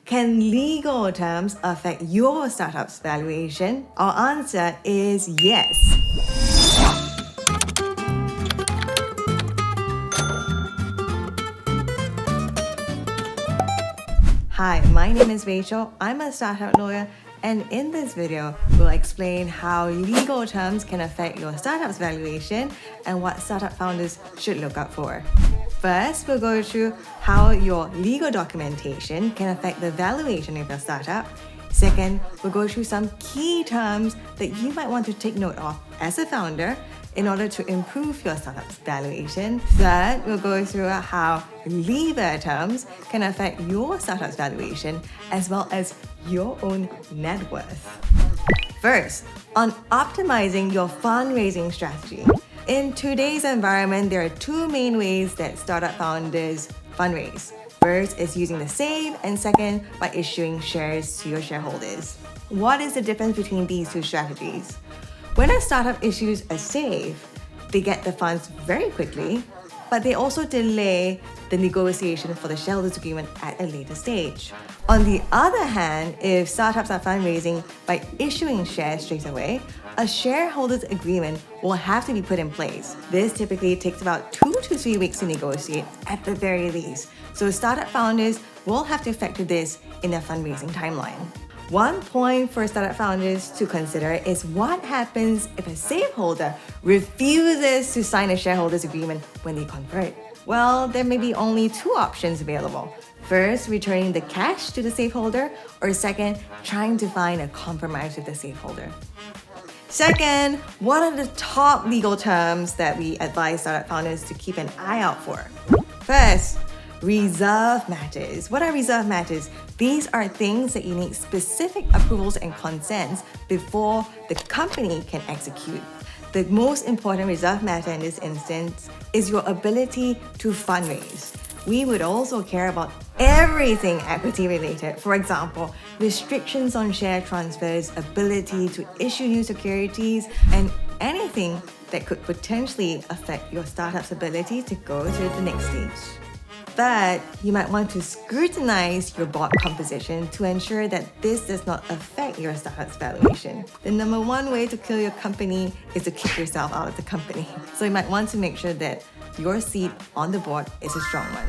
Can legal terms affect your startup's valuation? Our answer is yes. Hi, my name is Rachel. I'm a startup lawyer, and in this video, we'll explain how legal terms can affect your startup's valuation and what startup founders should look out for. First, we'll go through how your legal documentation can affect the valuation of your startup. Second, we'll go through some key terms that you might want to take note of as a founder in order to improve your startup's valuation. Third, we'll go through how legal terms can affect your startup's valuation as well as your own net worth. First, on optimizing your fundraising strategy. In today's environment, there are two main ways that startup founders fundraise. First is using the SAVE, and second, by issuing shares to your shareholders. What is the difference between these two strategies? When a startup issues a SAVE, they get the funds very quickly, but they also delay the negotiation for the shareholders agreement at a later stage. On the other hand, if startups are fundraising by issuing shares straight away, a shareholders agreement will have to be put in place. This typically takes about 2 to 3 weeks to negotiate at the very least. So startup founders will have to factor this in their fundraising timeline. One point for startup founders to consider is what happens if a SAVE holder refuses to sign a shareholders agreement when they convert. Well, there may be only two options available. First, returning the cash to the SAVE holder, or second, trying to find a compromise with the SAVE holder. Second, what are the top legal terms that we advise startup founders to keep an eye out for? First, reserve matters. What are reserve matters? These are things that you need specific approvals and consents before the company can execute. The most important reserve matter in this instance is your ability to fundraise. We would also care about everything equity related. For example, restrictions on share transfers, ability to issue new securities, and anything that could potentially affect your startup's ability to go to the next stage. But you might want to scrutinize your board composition to ensure that this does not affect your startup's valuation. The number one way to kill your company is to kick yourself out of the company. So you might want to make sure that your seat on the board is a strong one.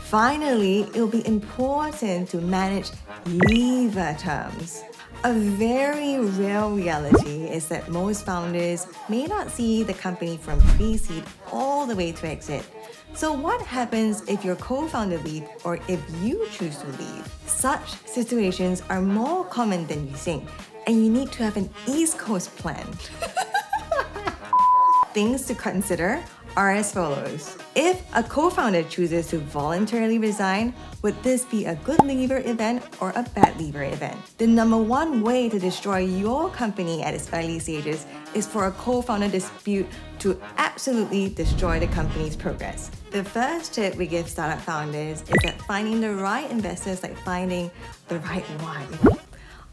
Finally, it will be important to manage lever terms. A very real reality is that most founders may not see the company from pre-seed all the way to exit. So what happens if your co-founder leaves or if you choose to leave? Such situations are more common than you think, and you need to have an East Coast plan. Things to consider are as follows. If a co-founder chooses to voluntarily resign, would this be a good leaver event or a bad leaver event? The number one way to destroy your company at its early stages is for a co-founder dispute to absolutely destroy the company's progress. The first tip we give startup founders is that finding the right investors like finding the right wine.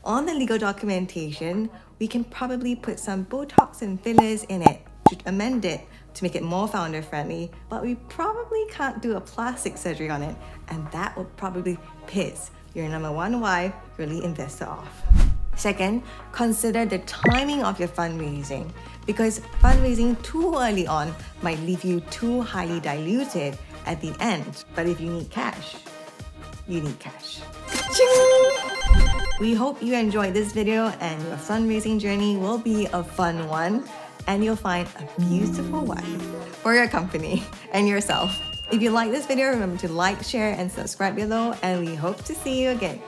On the legal documentation, we can probably put some Botox and fillers in it to amend it to make it more founder friendly, but we probably can't do a plastic surgery on it, and that will probably piss your number one wife, your lead investor off. Second, consider the timing of your fundraising, because fundraising too early on might leave you too highly diluted at the end. But if you need cash, you need cash. We hope you enjoyed this video and your fundraising journey will be a fun one, and you'll find a beautiful wife for your company and yourself. If you like this video, remember to like, share, and subscribe below, and we hope to see you again.